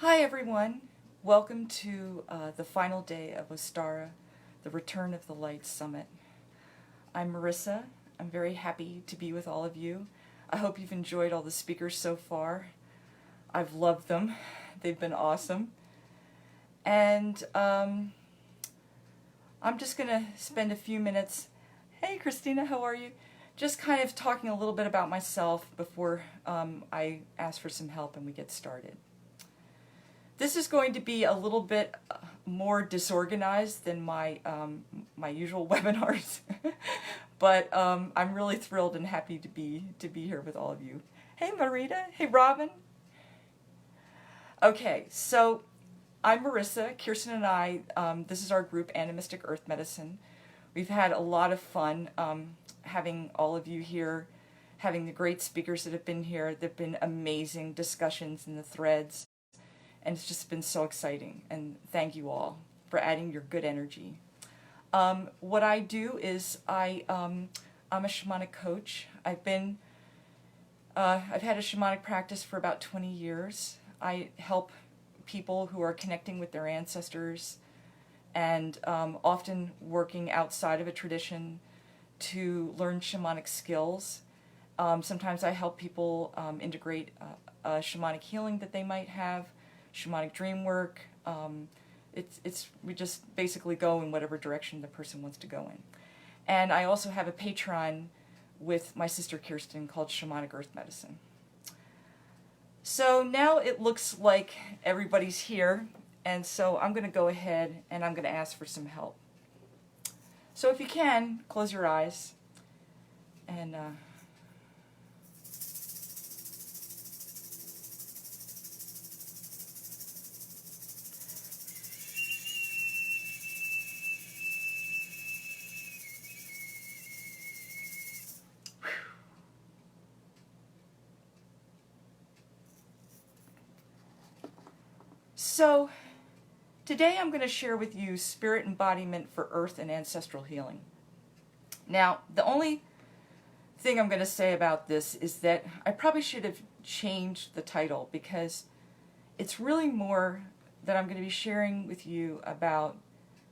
Hi everyone, welcome to the final day of Ostara, the Return of the Light Summit. I'm Marissa. I'm very happy to be with all of you. I hope you've enjoyed all the speakers so far. I've loved them. They've been awesome. And I'm just going to spend a few minutes. Hey Christina, how are you? Just kind of talking a little bit about myself before I ask for some help and we get started. This is going to be a little bit more disorganized than my my usual webinars, but I'm really thrilled and happy to be here with all of you. Hey Marita, hey Robin. Okay, so I'm Marissa. Kirsten and I, this is our group, Animistic Earth Medicine. We've had a lot of fun having all of you here, having the great speakers that have been here. There have been amazing discussions in the threads. And it's just been so exciting, and thank you all for adding your good energy. What I do is I'm a shamanic coach. I've had a shamanic practice for about 20 years. I help people who are connecting with their ancestors and often working outside of a tradition to learn shamanic skills. Sometimes I help people integrate shamanic healing that they might have, shamanic dream work. We just basically go in whatever direction the person wants to go in. And I also have a Patreon with my sister Kirsten called Shamanic Earth Medicine. So now it looks like everybody's here, and so I'm going to go ahead and I'm going to ask for some help. So if you can, close your eyes and So, today I'm going to share with you spirit embodiment for earth and ancestral healing. Now, the only thing I'm going to say about this is that I probably should have changed the title, because it's really more that I'm going to be sharing with you about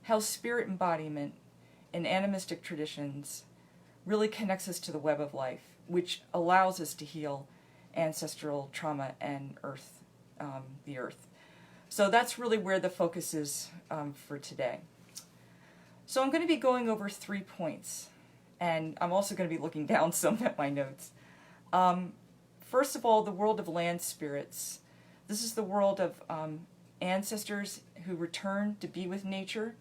how spirit embodiment in animistic traditions really connects us to the web of life, which allows us to heal ancestral trauma and earth, the earth. So that's really where the focus is for today. So I'm going to be going over 3 points, and I'm also going to be looking down some at my notes. First of all, the world of land spirits. This is the world of ancestors who return to be with nature,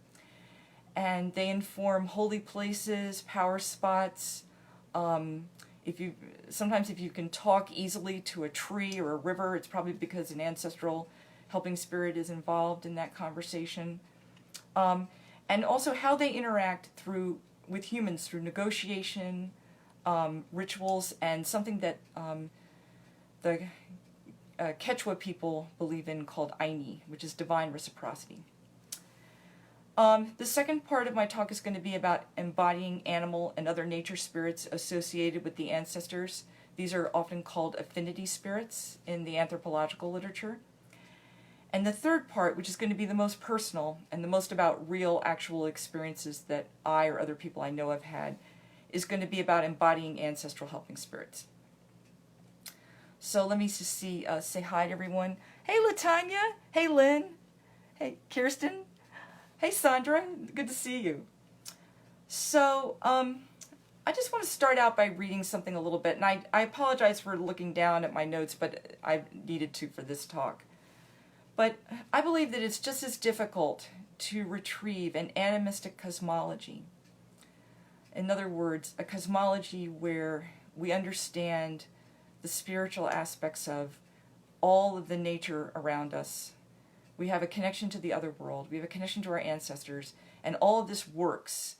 and they inform holy places, power spots. Sometimes if you can talk easily to a tree or a river, it's probably because an ancestral helping spirit is involved in that conversation. And also how they interact with humans through negotiation, rituals, and something that the Quechua people believe in called Aini, which is divine reciprocity. The second part of my talk is going to be about embodying animal and other nature spirits associated with the ancestors. These are often called affinity spirits in the anthropological literature. And the third part, which is going to be the most personal and the most about real, actual experiences that I or other people I know have had, is going to be about embodying ancestral helping spirits. So let me just say hi to everyone. Hey Latanya, hey Lynn, hey Kirsten, hey Sandra, good to see you. So I just want to start out by reading something a little bit, and I apologize for looking down at my notes, but I needed to for this talk. But I believe that it's just as difficult to retrieve an animistic cosmology. In other words, a cosmology where we understand the spiritual aspects of all of the nature around us. We have a connection to the other world. We have a connection to our ancestors. And all of this works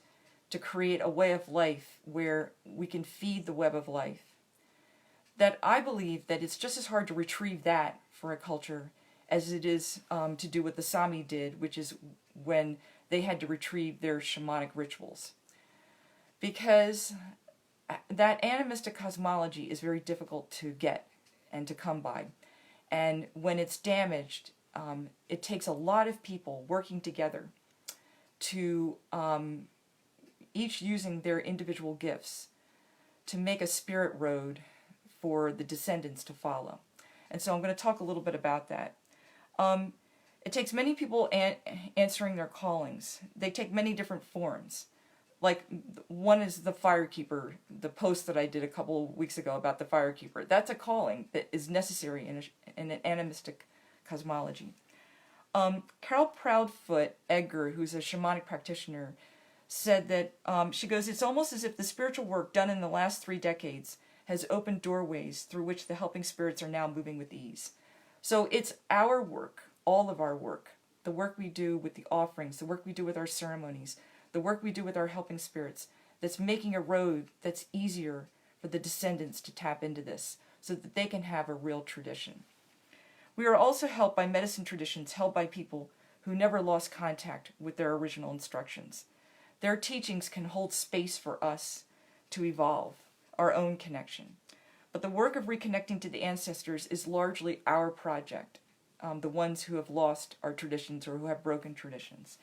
to create a way of life where we can feed the web of life. That I believe that it's just as hard to retrieve that for a culture as it is to do what the Sami did, which is when they had to retrieve their shamanic rituals. Because that animistic cosmology is very difficult to get and to come by. And when it's damaged, it takes a lot of people working together to each using their individual gifts to make a spirit road for the descendants to follow. And so I'm going to talk a little bit about that. It takes many people answering their callings. They take many different forms. Like, one is the firekeeper, the post that I did a couple of weeks ago about the firekeeper. That's a calling that is necessary in an animistic cosmology. Carol Proudfoot Edgar, who's a shamanic practitioner, said that, she goes, it's almost as if the spiritual work done in the last 3 decades has opened doorways through which the helping spirits are now moving with ease. So it's our work, all of our work, the work we do with the offerings, the work we do with our ceremonies, the work we do with our helping spirits, that's making a road that's easier for the descendants to tap into this so that they can have a real tradition. We are also helped by medicine traditions held by people who never lost contact with their original instructions. Their teachings can hold space for us to evolve our own connection. But the work of reconnecting to the ancestors is largely our project, the ones who have lost our traditions or who have broken traditions.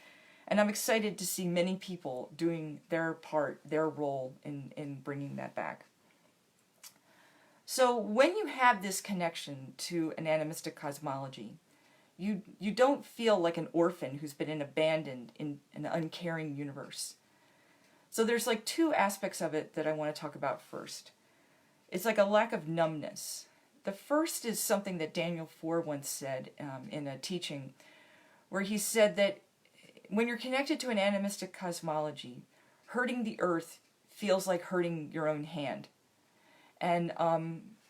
And I'm excited to see many people doing their part, their role in bringing that back. So when you have this connection to an animistic cosmology, you don't feel like an orphan who's been abandoned in an uncaring universe. So there's like 2 aspects of it that I want to talk about first. It's like a lack of numbness. The first is something that Daniel Four once said in a teaching, where he said that when you're connected to an animistic cosmology, hurting the earth feels like hurting your own hand. And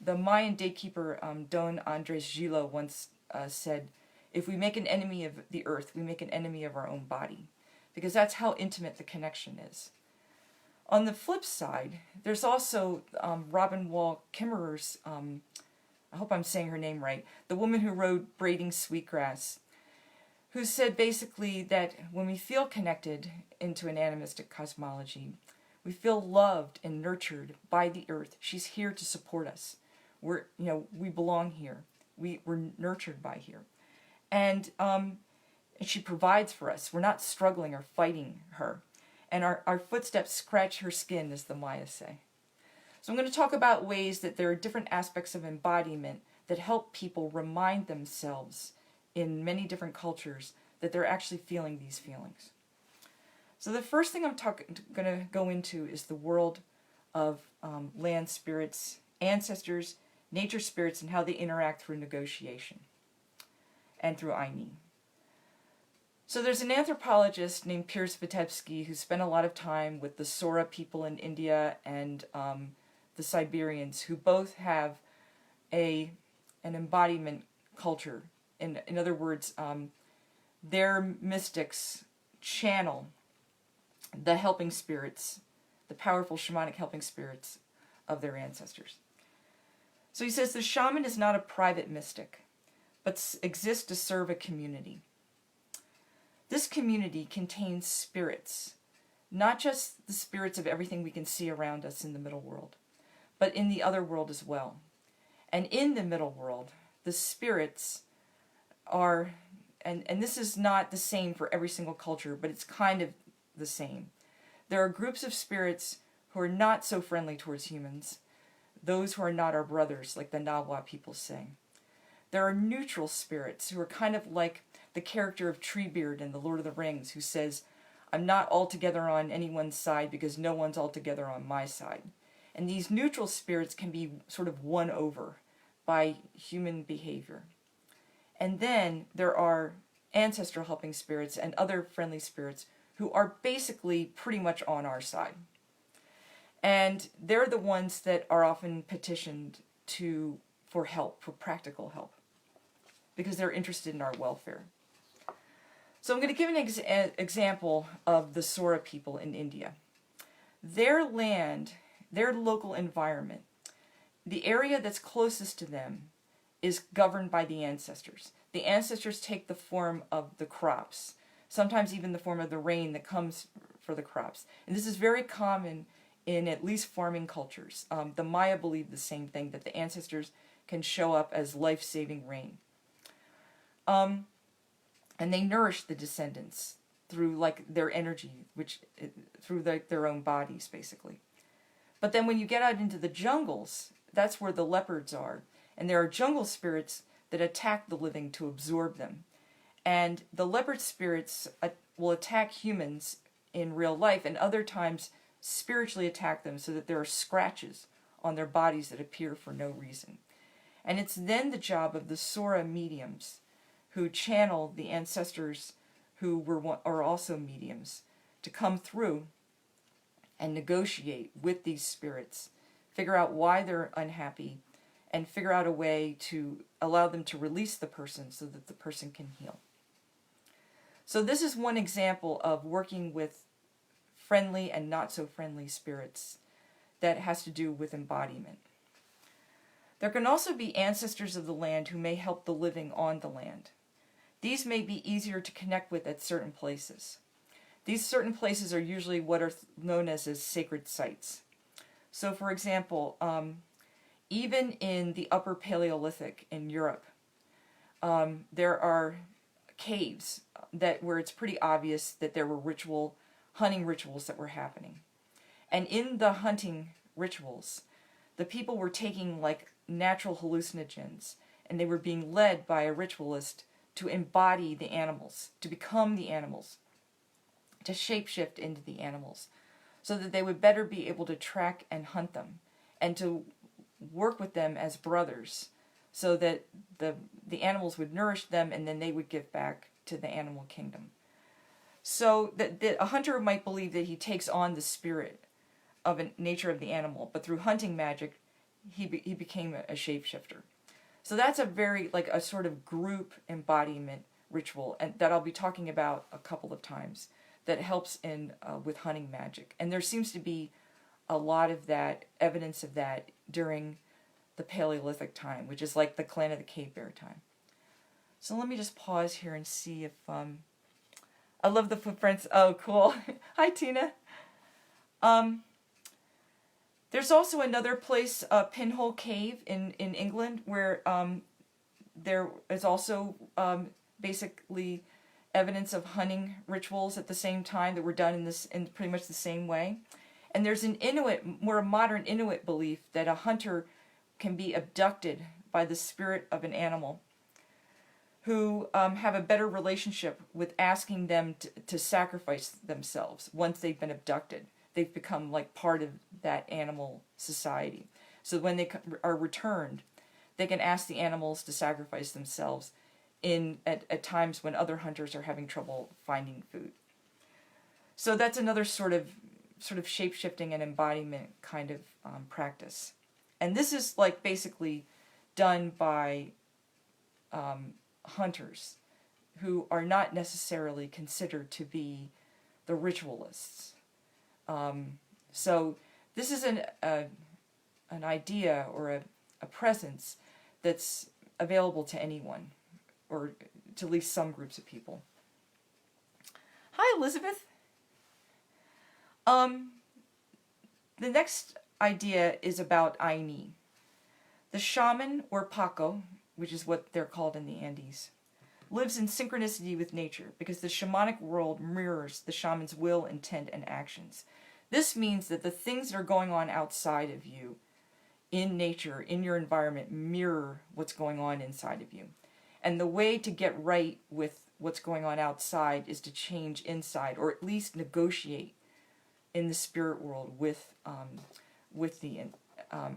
the Mayan daykeeper Don Andres Gilo once said, if we make an enemy of the earth, we make an enemy of our own body, because that's how intimate the connection is. On the flip side, there's also Robin Wall Kimmerer's, I hope I'm saying her name right, the woman who wrote Braiding Sweetgrass, who said basically that when we feel connected into an animistic cosmology, we feel loved and nurtured by the earth. She's here to support us. We belong here. We're nurtured by here. And she provides for us. We're not struggling or fighting her. And our footsteps scratch her skin, as the Maya say. So I'm going to talk about ways that there are different aspects of embodiment that help people remind themselves in many different cultures that they're actually feeling these feelings. So the first thing I'm going to go into is the world of land spirits, ancestors, nature spirits, and how they interact through negotiation and through Aini. So there's an anthropologist named Piers Vitebsky who spent a lot of time with the Sora people in India and the Siberians, who both have an embodiment culture. In other words, their mystics channel the helping spirits, the powerful shamanic helping spirits of their ancestors. So he says the shaman is not a private mystic, but exists to serve a community. This community contains spirits, not just the spirits of everything we can see around us in the middle world, but in the other world as well. And in the middle world, the spirits are, and this is not the same for every single culture, but it's kind of the same. There are groups of spirits who are not so friendly towards humans, those who are not our brothers, like the Nahua people say. There are neutral spirits who are kind of like the character of Treebeard in The Lord of the Rings, who says, I'm not altogether on anyone's side because no one's altogether on my side. And these neutral spirits can be sort of won over by human behavior. And then there are ancestral helping spirits and other friendly spirits who are basically pretty much on our side. And they're the ones that are often petitioned for help, for practical help, because they're interested in our welfare. So I'm going to give an example of the Sora people in India. Their land, their local environment, the area that's closest to them is governed by the ancestors. The ancestors take the form of the crops, sometimes even the form of the rain that comes for the crops. And this is very common in at least farming cultures. The Maya believe the same thing, that the ancestors can show up as life-saving rain. And they nourish the descendants through like their energy, through their own bodies, basically. But then when you get out into the jungles, that's where the leopards are. And there are jungle spirits that attack the living to absorb them. And the leopard spirits will attack humans in real life, and other times spiritually attack them so that there are scratches on their bodies that appear for no reason. And it's then the job of the Sora mediums, who channel the ancestors who are also mediums, to come through and negotiate with these spirits, figure out why they're unhappy, and figure out a way to allow them to release the person so that the person can heal. So this is one example of working with friendly and not so friendly spirits that has to do with embodiment. There can also be ancestors of the land who may help the living on the land. These may be easier to connect with at certain places. These certain places are usually what are known as sacred sites. So for example, even in the Upper Paleolithic in Europe, there are caves where it's pretty obvious that there were hunting rituals that were happening. And in the hunting rituals, the people were taking like natural hallucinogens, and they were being led by a ritualist to embody the animals, to become the animals, to shapeshift into the animals, so that they would better be able to track and hunt them, and to work with them as brothers, so that the animals would nourish them, and then they would give back to the animal kingdom. So that a hunter might believe that he takes on the spirit of a nature of the animal, but through hunting magic, he became a shapeshifter. So that's a very, like a sort of group embodiment ritual, and that I'll be talking about a couple of times, that helps with hunting magic. And there seems to be a lot of that, evidence of that, during the Paleolithic time, which is like the Clan of the Cave Bear time. So let me just pause here and see if, I love the footprints. Oh, cool. Hi, Tina. There's also another place, Pinhole Cave in England, where there is also basically evidence of hunting rituals at the same time that were done in pretty much the same way. And there's an more modern Inuit belief that a hunter can be abducted by the spirit of an animal, who have a better relationship with asking them to sacrifice themselves once they've been abducted. They've become like part of that animal society. So when they are returned, they can ask the animals to sacrifice themselves at times when other hunters are having trouble finding food. So that's another sort of shape-shifting and embodiment kind of practice. And this is like basically done by hunters who are not necessarily considered to be the ritualists. So this is an idea or a presence that's available to anyone, or to at least some groups of people. Hi, Elizabeth. The next idea is about Aini. The shaman, or Paco, which is what they're called in the Andes, lives in synchronicity with nature because the shamanic world mirrors the shaman's will, intent, and actions. This means that the things that are going on outside of you, in nature, in your environment, mirror what's going on inside of you. And the way to get right with what's going on outside is to change inside, or at least negotiate in the spirit world with the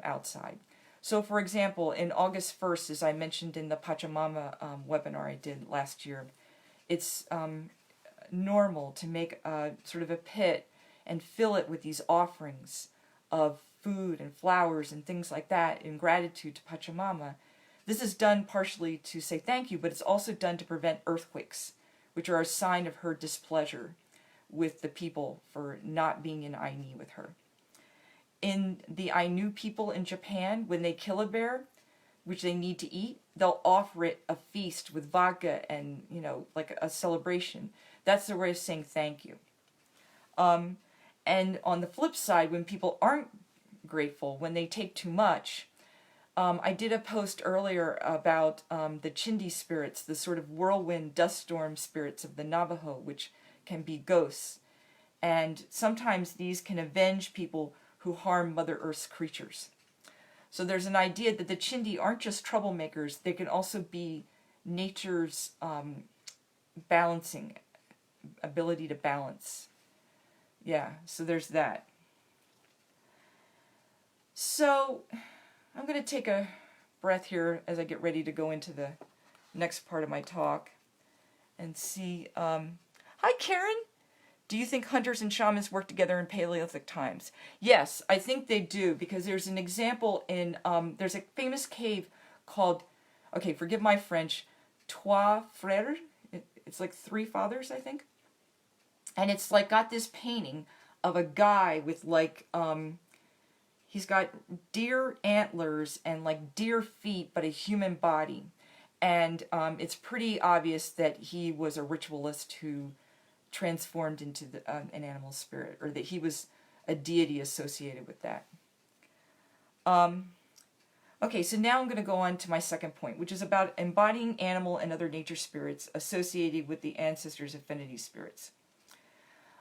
outside. So, for example, in August 1st, as I mentioned in the Pachamama webinar I did last year, it's normal to make a sort of a pit and fill it with these offerings of food and flowers and things like that in gratitude to Pachamama. This is done partially to say thank you, but it's also done to prevent earthquakes, which are a sign of her displeasure with the people for not being in Aini with her. In the Ainu people in Japan, when they kill a bear, which they need to eat, they'll offer it a feast with vodka and, like a celebration. That's their way of saying thank you. And on the flip side, when people aren't grateful, when they take too much, I did a post earlier about the Chindi spirits, the sort of whirlwind dust storm spirits of the Navajo, which can be ghosts. And sometimes these can avenge people who harm Mother Earth's creatures. So there's an idea that the Chindi aren't just troublemakers, they can also be nature's balancing, ability to balance. Yeah, so there's that. So I'm going to take a breath here as I get ready to go into the next part of my talk and see. Hi, Karen. Do you think hunters and shamans work together in Paleolithic times? Yes, I think they do, because there's an example in, there's a famous cave called, okay, forgive my French, Trois Frères. It's like Three Fathers, I think. And it's like got this painting of a guy with like, he's got deer antlers and like deer feet, but a human body. And it's pretty obvious that he was a ritualist who transformed into an animal spirit, or that he was a deity associated with that. Okay, so now I'm going to go on to my second point, which is about embodying animal and other nature spirits associated with the ancestors' affinity spirits.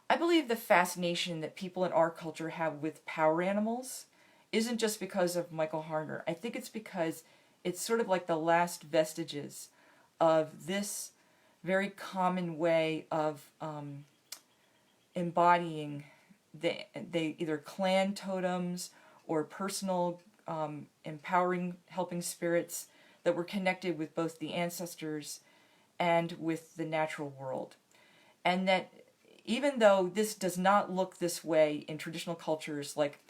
I believe the fascination that people in our culture have with power animals isn't just because of Michael Harner. I think it's because it's sort of like the last vestiges of this very common way of embodying they either clan totems or personal empowering helping spirits that were connected with both the ancestors and with the natural world. And that even though this does not look this way in traditional cultures, like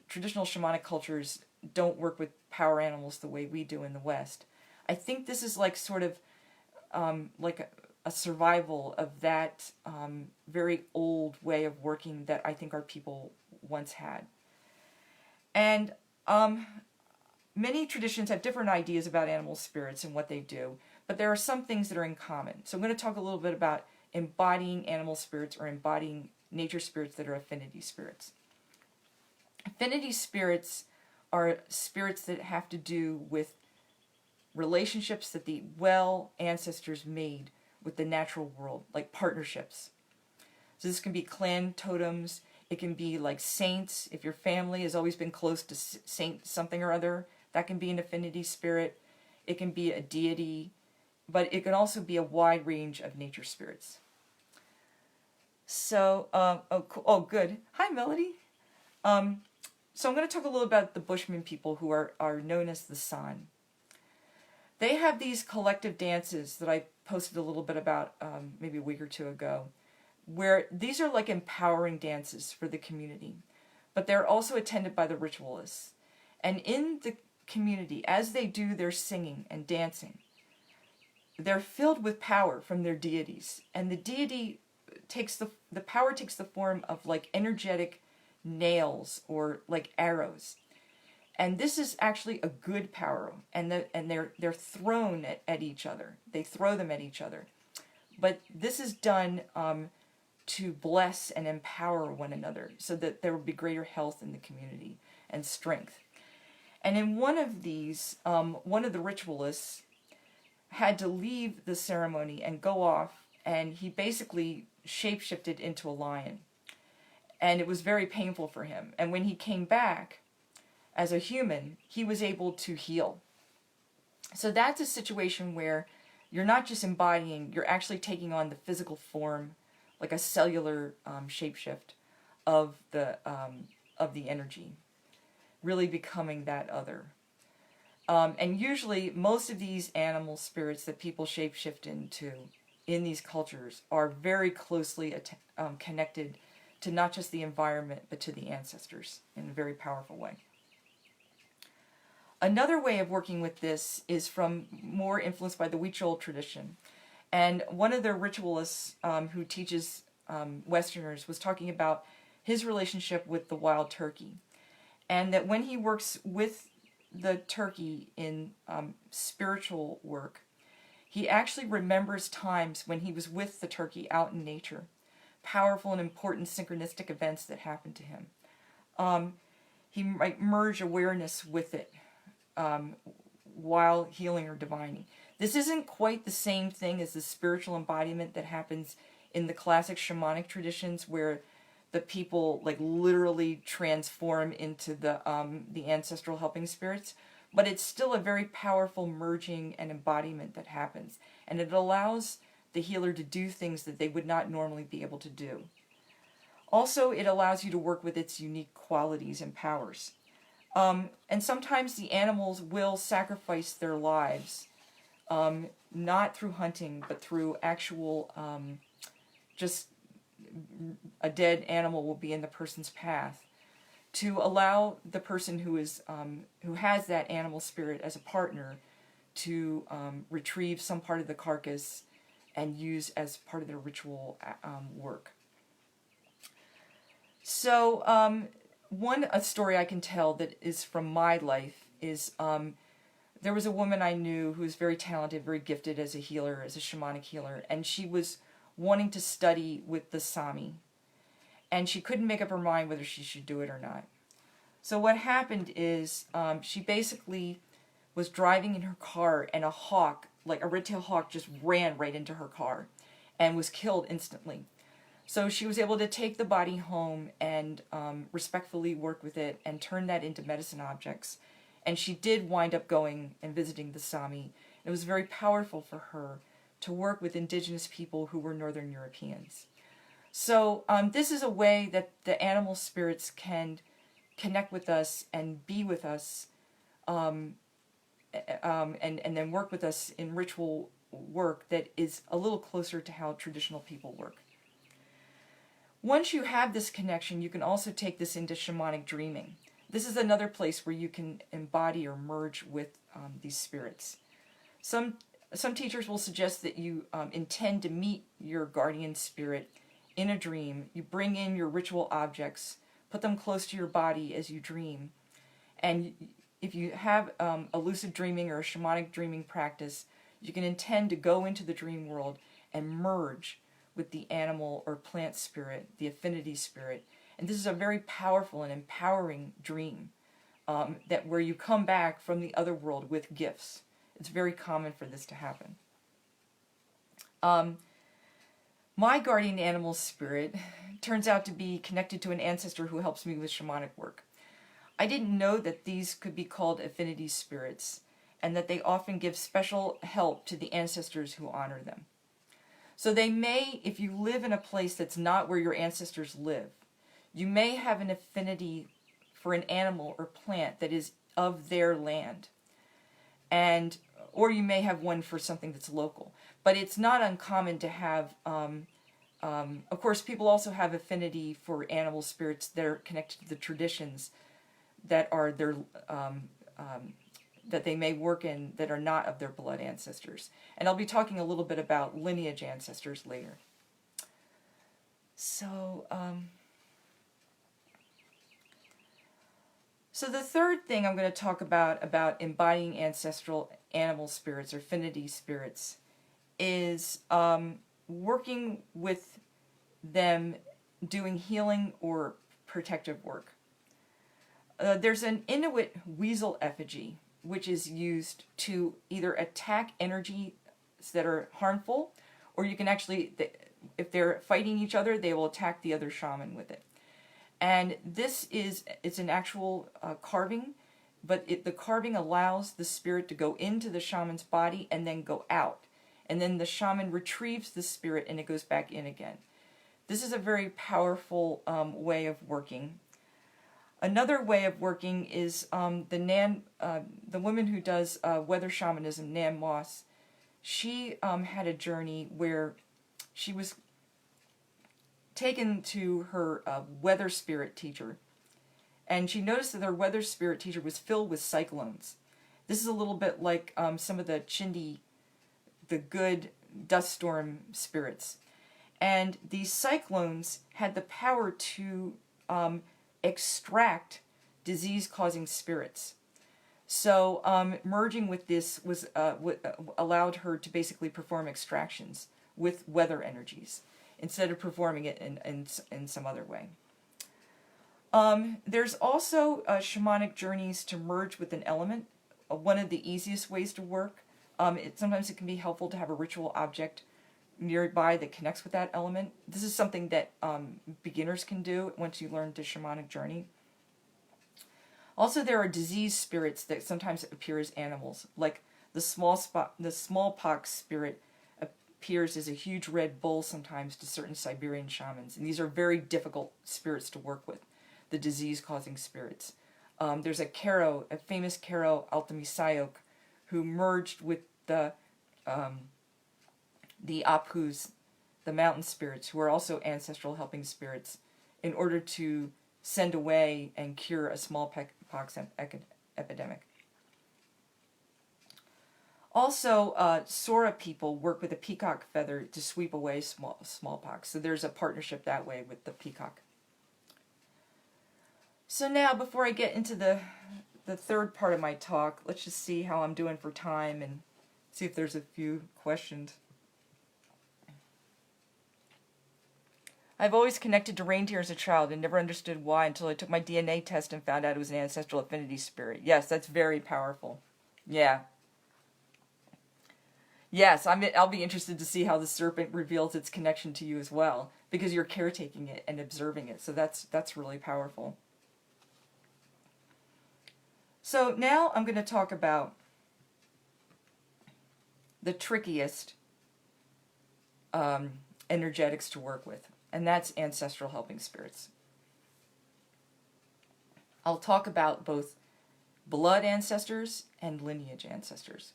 traditional shamanic cultures don't work with power animals the way we do in the West, I think this is like sort of like a survival of that very old way of working that I think our people once had. And many traditions have different ideas about animal spirits and what they do, but there are some things that are in common. So I'm going to talk a little bit about embodying animal spirits or embodying nature spirits that are affinity spirits. Affinity spirits are spirits that have to do with relationships that the ancestors made with the natural world, like partnerships. So this can be clan totems, it can be like saints. If your family has always been close to saint something or other, that can be an affinity spirit. It can be a deity, but it can also be a wide range of nature spirits. So, oh, good. Hi, Melody. So I'm going to talk a little about the Bushman people who are known as the San. They have these collective dances that I posted a little bit about maybe a week or two ago, where these are like empowering dances for the community, but they're also attended by the ritualists. And in the community, as they do their singing and dancing, they're filled with power from their deities. And the deity takes the power takes the form of like energetic nails or like arrows. And this is actually a good power, and they're thrown at each other. They throw them at each other. But this is done to bless and empower one another so that there will be greater health in the community and strength. And in one of these, one of the ritualists had to leave the ceremony and go off, and he basically shapeshifted into a lion. And it was very painful for him. And when he came back, as a human, he was able to heal. So that's a situation where you're not just embodying, you're actually taking on the physical form, like a cellular shapeshift of the energy, really becoming that other. And usually, most of these animal spirits that people shapeshift into in these cultures are very closely connected to not just the environment, but to the ancestors in a very powerful way. Another way of working with this is from more influenced by the Huichol tradition. And one of the ritualists who teaches Westerners was talking about his relationship with the wild turkey. And that when he works with the turkey in spiritual work, he actually remembers times when he was with the turkey out in nature, powerful and important synchronistic events that happened to him. He might merge awareness with it. while healing or divining. This isn't quite the same thing as the spiritual embodiment that happens in the classic shamanic traditions, where the people like literally transform into the ancestral helping spirits, but it's still a very powerful merging and embodiment that happens, and it allows the healer to do things that they would not normally be able to do. Also, it allows you to work with its unique qualities and powers. And sometimes the animals will sacrifice their lives, not through hunting, but through actual, just a dead animal will be in the person's path, to allow the person who has that animal spirit as a partner to retrieve some part of the carcass and use as part of their ritual work. So a story I can tell that is from my life is there was a woman I knew who was very talented, very gifted as a healer, as a shamanic healer, and she was wanting to study with the Sami, and she couldn't make up her mind whether she should do it or not. So what happened is she basically was driving in her car, and a hawk, like a red-tailed hawk, just ran right into her car and was killed instantly. So she was able to take the body home and respectfully work with it and turn that into medicine objects. And she did wind up going and visiting the Sami. It was very powerful for her to work with indigenous people who were Northern Europeans. So this is a way that the animal spirits can connect with us and be with us, and then work with us in ritual work that is a little closer to how traditional people work. Once you have this connection, you can also take this into shamanic dreaming. This is another place where you can embody or merge with these spirits. Some teachers will suggest that you intend to meet your guardian spirit in a dream. You bring in your ritual objects, put them close to your body as you dream. And if you have a lucid dreaming or a shamanic dreaming practice, you can intend to go into the dream world and merge with the animal or plant spirit, the affinity spirit. And this is a very powerful and empowering dream that where you come back from the other world with gifts. It's very common for this to happen. My guardian animal spirit turns out to be connected to an ancestor who helps me with shamanic work. I didn't know that these could be called affinity spirits, and that they often give special help to the ancestors who honor them. So they may, if you live in a place that's not where your ancestors live, you may have an affinity for an animal or plant that is of their land, or you may have one for something that's local. But it's not uncommon to have, of course, people also have affinity for animal spirits that are connected to the traditions that are their, that they may work in that are not of their blood ancestors. And I'll be talking a little bit about lineage ancestors later. So, so the third thing I'm going to talk about embodying ancestral animal spirits or affinity spirits is working with them doing healing or protective work. There's an Inuit weasel effigy, which is used to either attack energies that are harmful, or you can actually, if they're fighting each other, they will attack the other shaman with it. And it's an actual carving, but the carving allows the spirit to go into the shaman's body and then go out. And then the shaman retrieves the spirit and it goes back in again. This is a very powerful way of working. Another way of working is the woman who does weather shamanism, Nan Moss. She had a journey where she was taken to her weather spirit teacher, and she noticed that her weather spirit teacher was filled with cyclones. This is a little bit like some of the Chindi, the good dust storm spirits. And these cyclones had the power to extract disease-causing spirits. So merging with this was allowed her to basically perform extractions with weather energies instead of performing it in some other way. There's also shamanic journeys to merge with an element, one of the easiest ways to work. Sometimes it can be helpful to have a ritual object nearby that connects with that element. This is something that beginners can do once you learn the shamanic journey. Also, there are disease spirits that sometimes appear as animals, like the smallpox spirit appears as a huge red bull sometimes to certain Siberian shamans, and these are very difficult spirits to work with, the disease-causing spirits. There's a famous Karo Altemisayok, who merged with the Apus, the mountain spirits, who are also ancestral helping spirits, in order to send away and cure a smallpox epidemic. Also, Sora people work with a peacock feather to sweep away smallpox. So there's a partnership that way with the peacock. So now, before I get into the third part of my talk, let's just see how I'm doing for time and see if there's a few questions. I've always connected to reindeer as a child and never understood why until I took my DNA test and found out it was an ancestral affinity spirit. Yes, that's very powerful. Yeah. Yes, I'll be interested to see how the serpent reveals its connection to you as well, because you're caretaking it and observing it. So that's really powerful. So now I'm going to talk about the trickiest energetics to work with, and that's ancestral helping spirits. I'll talk about both blood ancestors and lineage ancestors.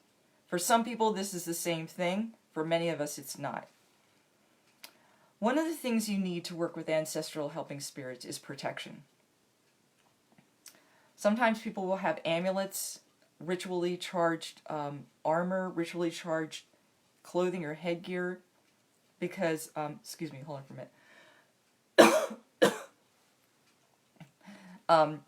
For some people, this is the same thing. For many of us, it's not. One of the things you need to work with ancestral helping spirits is protection. Sometimes people will have amulets, ritually charged armor, ritually charged clothing or headgear, because, excuse me, hold on for a minute.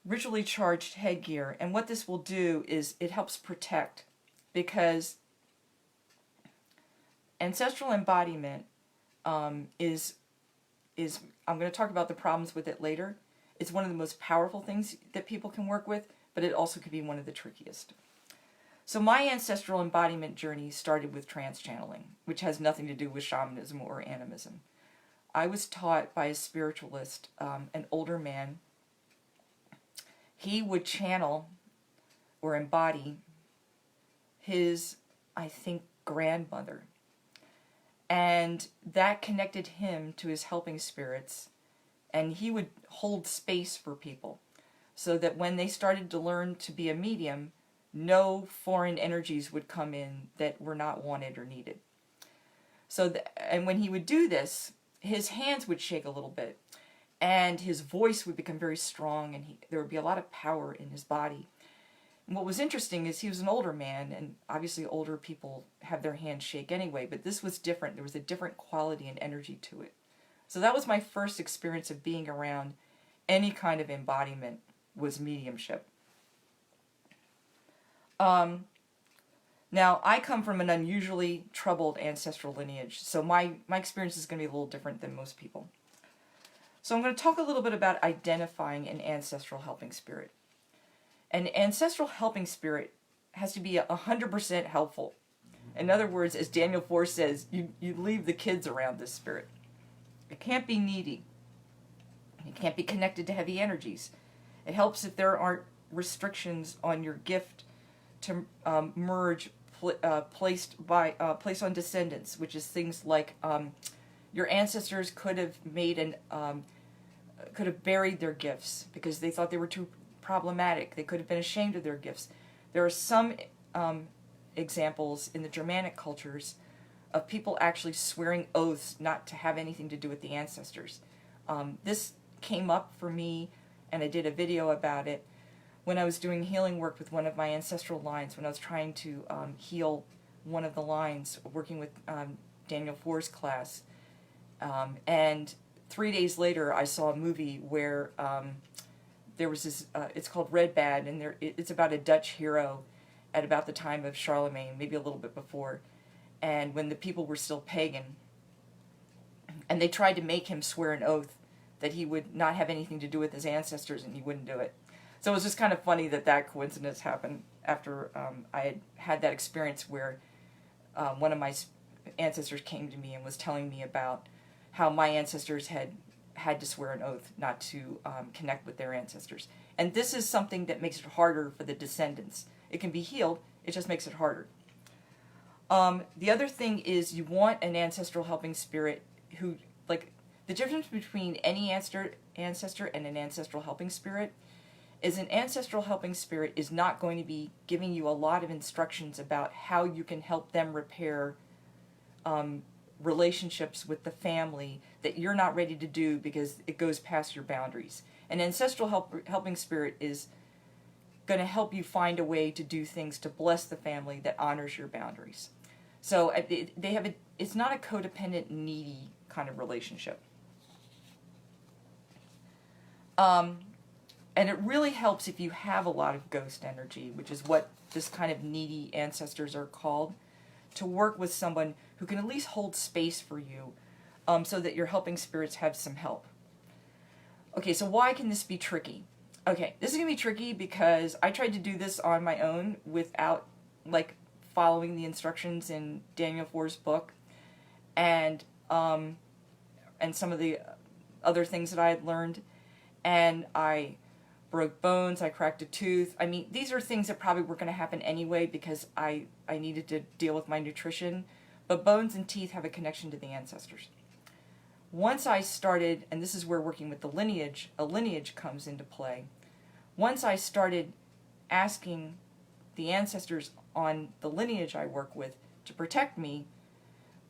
Ritually charged headgear, and what this will do is it helps protect, because ancestral embodiment is I'm going to talk about the problems with it later. It's one of the most powerful things that people can work with, but it also could be one of the trickiest. So my ancestral embodiment journey started with trance channeling, which has nothing to do with shamanism or animism. I was taught by a spiritualist, an older man. He would channel or embody his, I think, grandmother. And that connected him to his helping spirits. And he would hold space for people so that when they started to learn to be a medium, no foreign energies would come in that were not wanted or needed. And when he would do this, his hands would shake a little bit. And his voice would become very strong, and there would be a lot of power in his body. And what was interesting is he was an older man, and obviously older people have their hands shake anyway, but this was different. There was a different quality and energy to it. So that was my first experience of being around any kind of embodiment, was mediumship. Now, I come from an unusually troubled ancestral lineage, so my experience is going to be a little different than most people. So I'm going to talk a little bit about identifying an ancestral helping spirit. An ancestral helping spirit has to be 100% helpful. In other words, as Daniel 4 says, you leave the kids around this spirit. It can't be needy. It can't be connected to heavy energies. It helps if there aren't restrictions on your gift to merge placed on descendants, which is things like your ancestors could have buried their gifts because they thought they were too problematic. They could have been ashamed of their gifts. There are some examples in the Germanic cultures of people actually swearing oaths not to have anything to do with the ancestors. This came up for me, and I did a video about it when I was doing healing work with one of my ancestral lines, when I was trying to heal one of the lines, working with Daniel 4's class. And 3 days later, I saw a movie where there was this, it's called Red Bad, and it's about a Dutch hero at about the time of Charlemagne, maybe a little bit before, and when the people were still pagan. And they tried to make him swear an oath that he would not have anything to do with his ancestors, and he wouldn't do it. So it was just kind of funny that that coincidence happened after I had that experience where one of my ancestors came to me and was telling me about how my ancestors had to swear an oath not to connect with their ancestors. And this is something that makes it harder for the descendants. It can be healed, it just makes it harder. The other thing is you want an ancestral helping spirit who, like, the difference between any ancestor and an ancestral helping spirit is an ancestral helping spirit is not going to be giving you a lot of instructions about how you can help them repair relationships with the family that you're not ready to do because it goes past your boundaries. An ancestral helping spirit is going to help you find a way to do things to bless the family that honors your boundaries. So they have it's not a codependent, needy kind of relationship. And it really helps if you have a lot of ghost energy, which is what this kind of needy ancestors are called, to work with someone who can at least hold space for you so that your helping spirits have some help. Okay, so why can this be tricky? Okay, this is going to be tricky because I tried to do this on my own without, like, following the instructions in Daniel Four's book and some of the other things that I had learned. And I broke bones, I cracked a tooth. I mean, these are things that probably were going to happen anyway because I needed to deal with my nutrition. But bones and teeth have a connection to the ancestors. Once I started, and this is where working with the lineage, a lineage comes into play. Once I started asking the ancestors on the lineage I work with to protect me,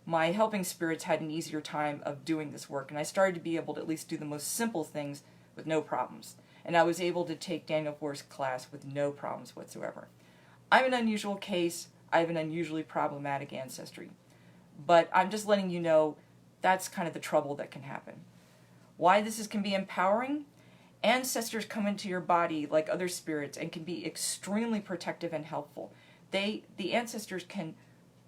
my helping spirits had an easier time of doing this work. And I started to be able to at least do the most simple things with no problems. And I was able to take Daniel Four's class with no problems whatsoever. I'm an unusual case. I have an unusually problematic ancestry. But I'm just letting you know that's kind of the trouble that can happen. Why this can be empowering? Ancestors come into your body like other spirits and can be extremely protective and helpful. The ancestors can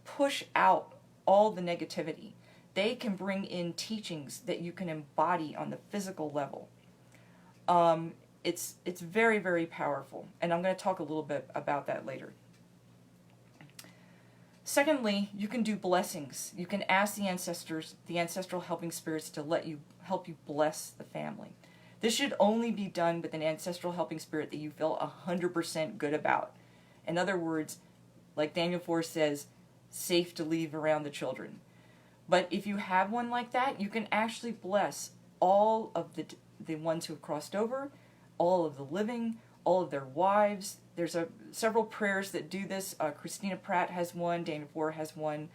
push out all the negativity. They can bring in teachings that you can embody on the physical level. It's very, very powerful, and I'm going to talk a little bit about that later. Secondly, you can do blessings. You can ask the ancestors, the ancestral helping spirits, to help you bless the family. This should only be done with an ancestral helping spirit that you feel 100% good about. In other words, like Daniel Four says, safe to leave around the children. But if you have one like that, you can actually bless all of the ones who have crossed over, all of the living, all of their wives. There's several prayers that do this. Christina Pratt has one. Daniel Four has one.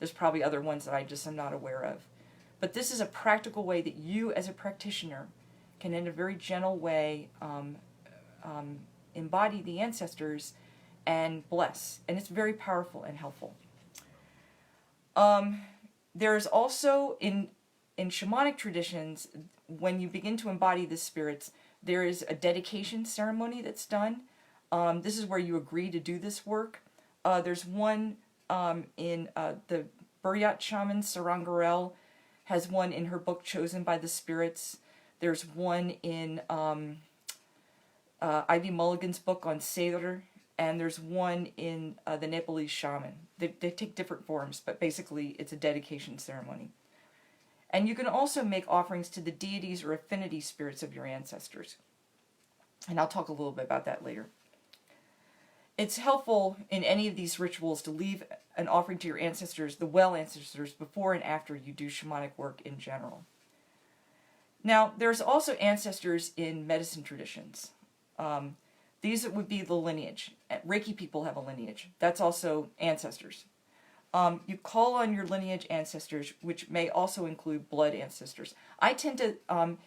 There's probably other ones that I just am not aware of. But this is a practical way that you, as a practitioner, can, in a very gentle way, embody the ancestors and bless. And it's very powerful and helpful. There's also, in shamanic traditions, when you begin to embody the spirits, there is a dedication ceremony that's done. This is where you agree to do this work. There's one in the Buryat shaman, Sarangarel, has one in her book Chosen by the Spirits. There's one in Ivy Mulligan's book on Seder, and there's one in the Nepalese shaman. They take different forms, but basically it's a dedication ceremony. And you can also make offerings to the deities or affinity spirits of your ancestors. And I'll talk a little bit about that later. It's helpful in any of these rituals to leave an offering to your ancestors, the well ancestors, before and after you do shamanic work in general. Now, there's also ancestors in medicine traditions. These would be the lineage. Reiki people have a lineage. That's also ancestors. You call on your lineage ancestors, which may also include blood ancestors. I tend to,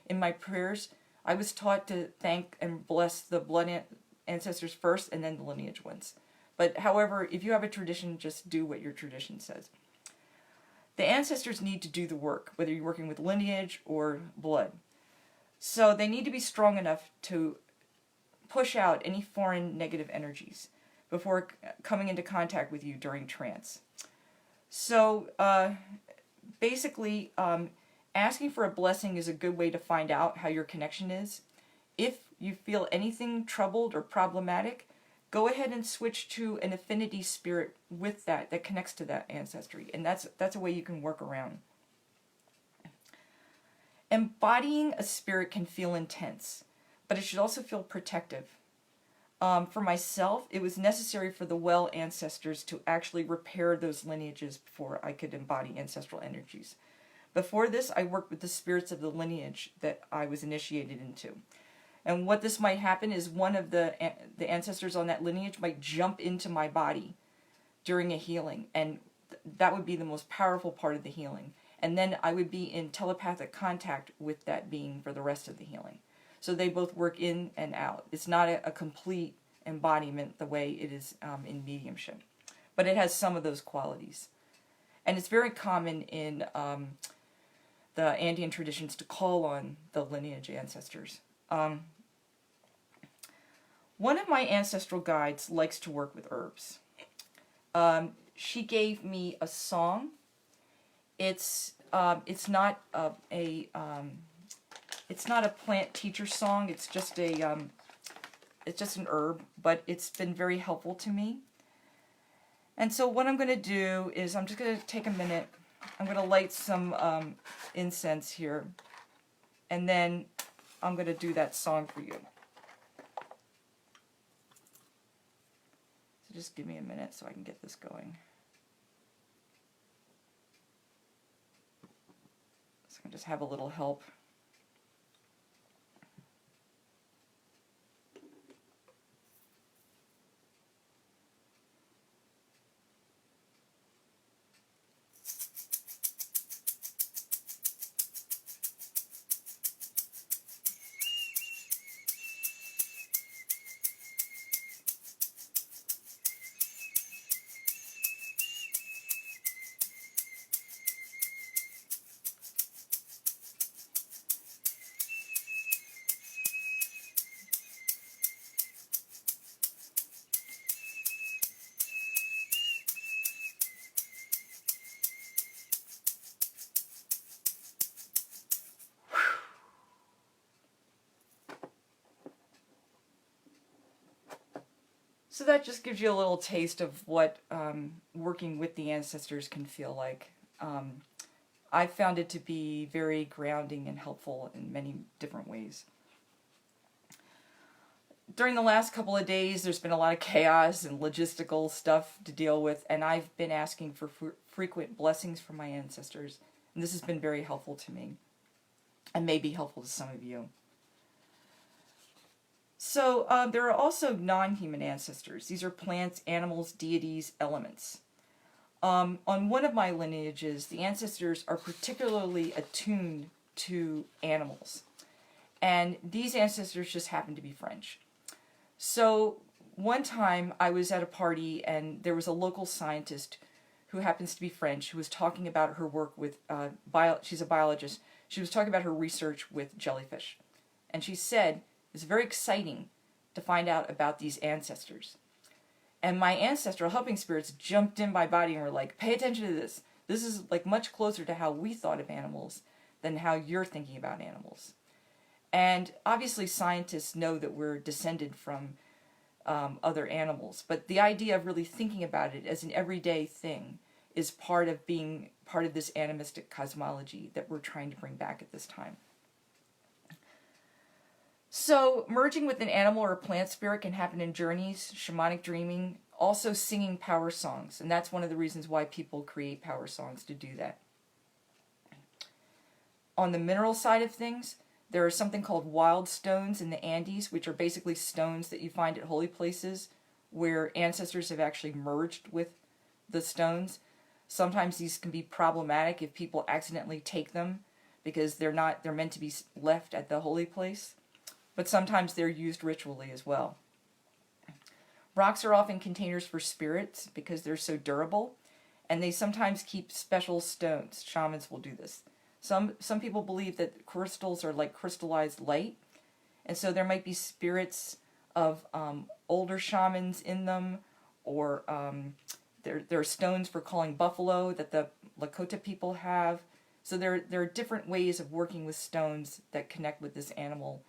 in my prayers, I was taught to thank and bless the blood ancestors first and then the lineage ones. But however, if you have a tradition, just do what your tradition says. The ancestors need to do the work, whether you're working with lineage or blood. So they need to be strong enough to push out any foreign negative energies before coming into contact with you during trance. So basically, asking for a blessing is a good way to find out how your connection is. if you feel anything troubled or problematic, go ahead and switch to an affinity spirit with that connects to that ancestry. And that's a way you can work around. Embodying a spirit can feel intense, but it should also feel protective. For myself, it was necessary for the well ancestors to actually repair those lineages before I could embody ancestral energies. Before this, I worked with the spirits of the lineage that I was initiated into. And what this might happen is one of the ancestors on that lineage might jump into my body during a healing, and that would be the most powerful part of the healing. And then I would be in telepathic contact with that being for the rest of the healing. So they both work in and out. It's not a complete embodiment the way it is in mediumship, but it has some of those qualities. And it's very common in the Andean traditions to call on the lineage ancestors. One of my ancestral guides likes to work with herbs. She gave me a song. It's not it's not a plant teacher song. It's just an herb, but it's been very helpful to me. And so what I'm going to do is I'm just going to take a minute. I'm going to light some incense here, and then I'm going to do that song for you. So just give me a minute so I can get this going. So I can just have a little help. So that just gives you a little taste of what working with the ancestors can feel like. I found it to be very grounding and helpful in many different ways. During the last couple of days, there's been a lot of chaos and logistical stuff to deal with, and I've been asking for frequent blessings from my ancestors, and this has been very helpful to me, and may be helpful to some of you. So there are also non-human ancestors. These are plants, animals, deities, elements. On one of my lineages, the ancestors are particularly attuned to animals. And these ancestors just happen to be French. So one time I was at a party and there was a local scientist who happens to be French who was talking about her work with, she's a biologist, she was talking about her research with jellyfish. And she said, it's very exciting to find out about these ancestors. And my ancestral helping spirits jumped in my body and were like, pay attention to this. This is like much closer to how we thought of animals than how you're thinking about animals. And obviously scientists know that we're descended from other animals, but the idea of really thinking about it as an everyday thing is part of being part of this animistic cosmology that we're trying to bring back at this time. So, merging with an animal or a plant spirit can happen in journeys, shamanic dreaming, also singing power songs, and that's one of the reasons why people create power songs to do that. On the mineral side of things, there are something called wild stones in the Andes, which are basically stones that you find at holy places where ancestors have actually merged with the stones. Sometimes these can be problematic if people accidentally take them because they're meant to be left at the holy place. But sometimes they're used ritually as well. Rocks are often containers for spirits because they're so durable, and they sometimes keep special stones. Shamans will do this. Some people believe that crystals are like crystallized light, and so there might be spirits of older shamans in them, or there are stones for calling buffalo that the Lakota people have. So there are different ways of working with stones that connect with this animal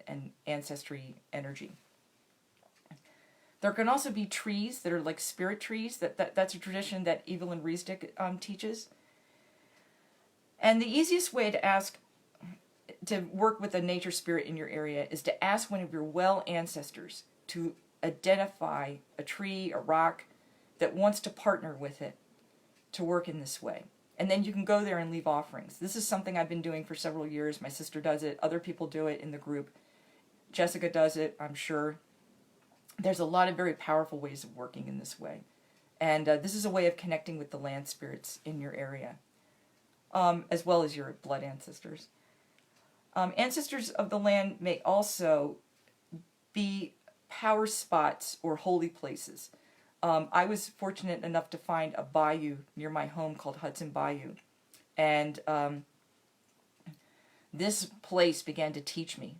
and ancestry energy. There can also be trees that are like spirit trees. That's a tradition that Evelyn Riesdick teaches. And the easiest way to work with a nature spirit in your area is to ask one of your well ancestors to identify a tree, a rock that wants to partner with it to work in this way. And then you can go there and leave offerings. This is something I've been doing for several years. My sister does it. Other people do it in the group. Jessica does it, I'm sure. There's a lot of very powerful ways of working in this way. And this is a way of connecting with the land spirits in your area, as well as your blood ancestors. Ancestors of the land may also be power spots or holy places. I was fortunate enough to find a bayou near my home called Hudson Bayou. And this place began to teach me.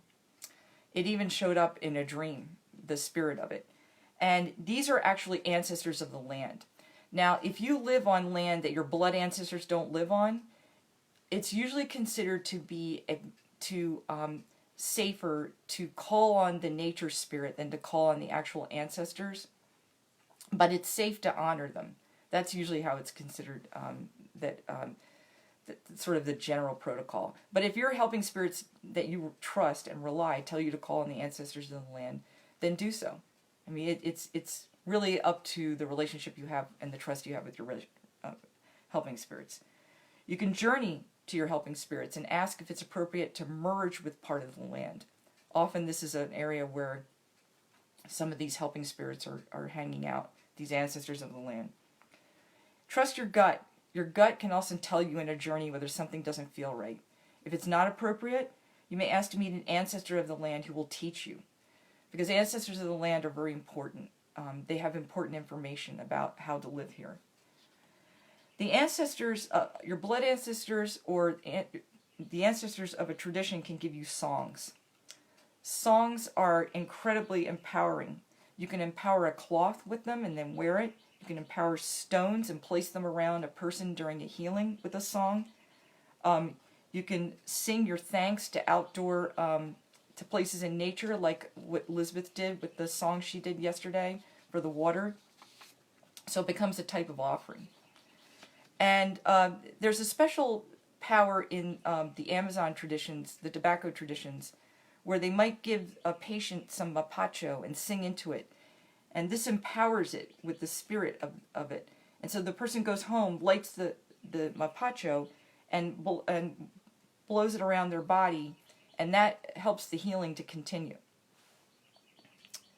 It even showed up in a dream, the spirit of it. And these are actually ancestors of the land. Now, if you live on land that your blood ancestors don't live on, it's usually considered to be safer to call on the nature spirit than to call on the actual ancestors. But it's safe to honor them. That's usually how it's considered, sort of the general protocol. But if you're helping spirits that you trust and rely tell you to call on the ancestors of the land, then do so. I mean, it's really up to the relationship you have and the trust you have with your helping spirits. You can journey to your helping spirits and ask if it's appropriate to merge with part of the land. Often this is an area where some of these helping spirits are hanging out, these ancestors of the land. Trust your gut. Your gut can also tell you in a journey whether something doesn't feel right. If it's not appropriate, you may ask to meet an ancestor of the land who will teach you. Because ancestors of the land are very important. They have important information about how to live here. The ancestors, your blood ancestors or the ancestors of a tradition can give you songs. Songs are incredibly empowering. You can empower a cloth with them and then wear it. You can empower stones and place them around a person during a healing with a song. You can sing your thanks to outdoor, to places in nature, like what Elizabeth did with the song she did yesterday for the water. So it becomes a type of offering. And there's a special power in the Amazon traditions, the tobacco traditions, where they might give a patient some mapacho and sing into it. And this empowers it with the spirit of it. And so the person goes home, lights the mapacho, and blows it around their body, and that helps the healing to continue.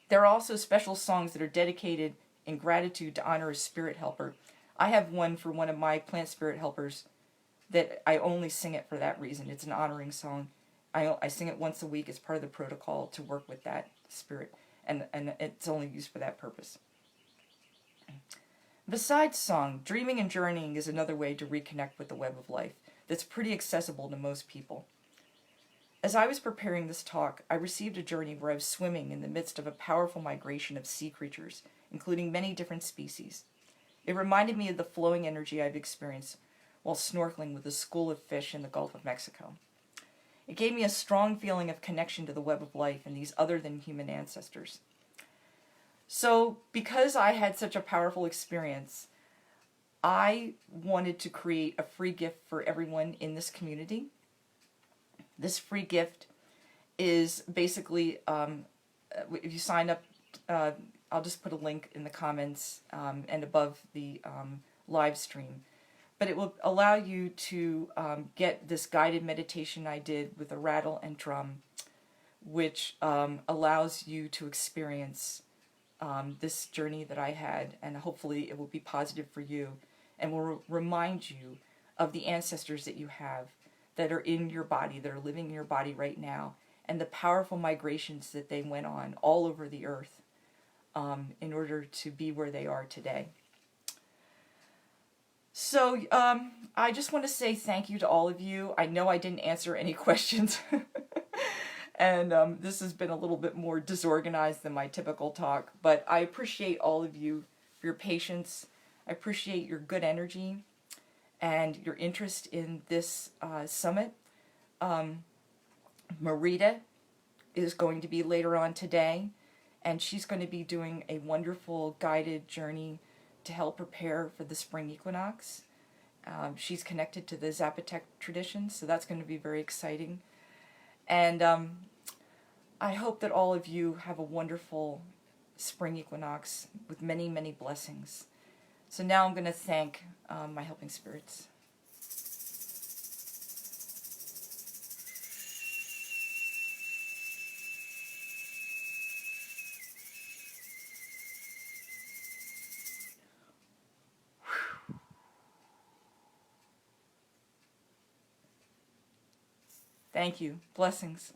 There are also special songs that are dedicated in gratitude to honor a spirit helper. I have one for one of my plant spirit helpers that I only sing it for that reason. It's an honoring song. I sing it once a week as part of the protocol to work with that spirit. And it's only used for that purpose. Besides song, dreaming and journeying is another way to reconnect with the web of life that's pretty accessible to most people. As I was preparing this talk, I received a journey where I was swimming in the midst of a powerful migration of sea creatures, including many different species. It reminded me of the flowing energy I've experienced while snorkeling with a school of fish in the Gulf of Mexico. It gave me a strong feeling of connection to the web of life and these other-than-human ancestors. So, because I had such a powerful experience, I wanted to create a free gift for everyone in this community. This free gift is basically, if you sign up, I'll just put a link in the comments and above the live stream. But it will allow you to get this guided meditation I did with a rattle and drum, which allows you to experience this journey that I had, and hopefully it will be positive for you and will remind you of the ancestors that you have that are in your body, that are living in your body right now, and the powerful migrations that they went on all over the earth in order to be where they are today. So I just want to say thank you to all of you. I know I didn't answer any questions, and this has been a little bit more disorganized than my typical talk, but I appreciate all of you for your patience. I appreciate your good energy and your interest in this summit. Marita is going to be later on today, and she's going to be doing a wonderful guided journey to help prepare for the spring equinox. She's connected to the Zapotec tradition, so that's going to be very exciting. And I hope that all of you have a wonderful spring equinox with many, many blessings. So now I'm going to thank my helping spirits. Thank you. Blessings.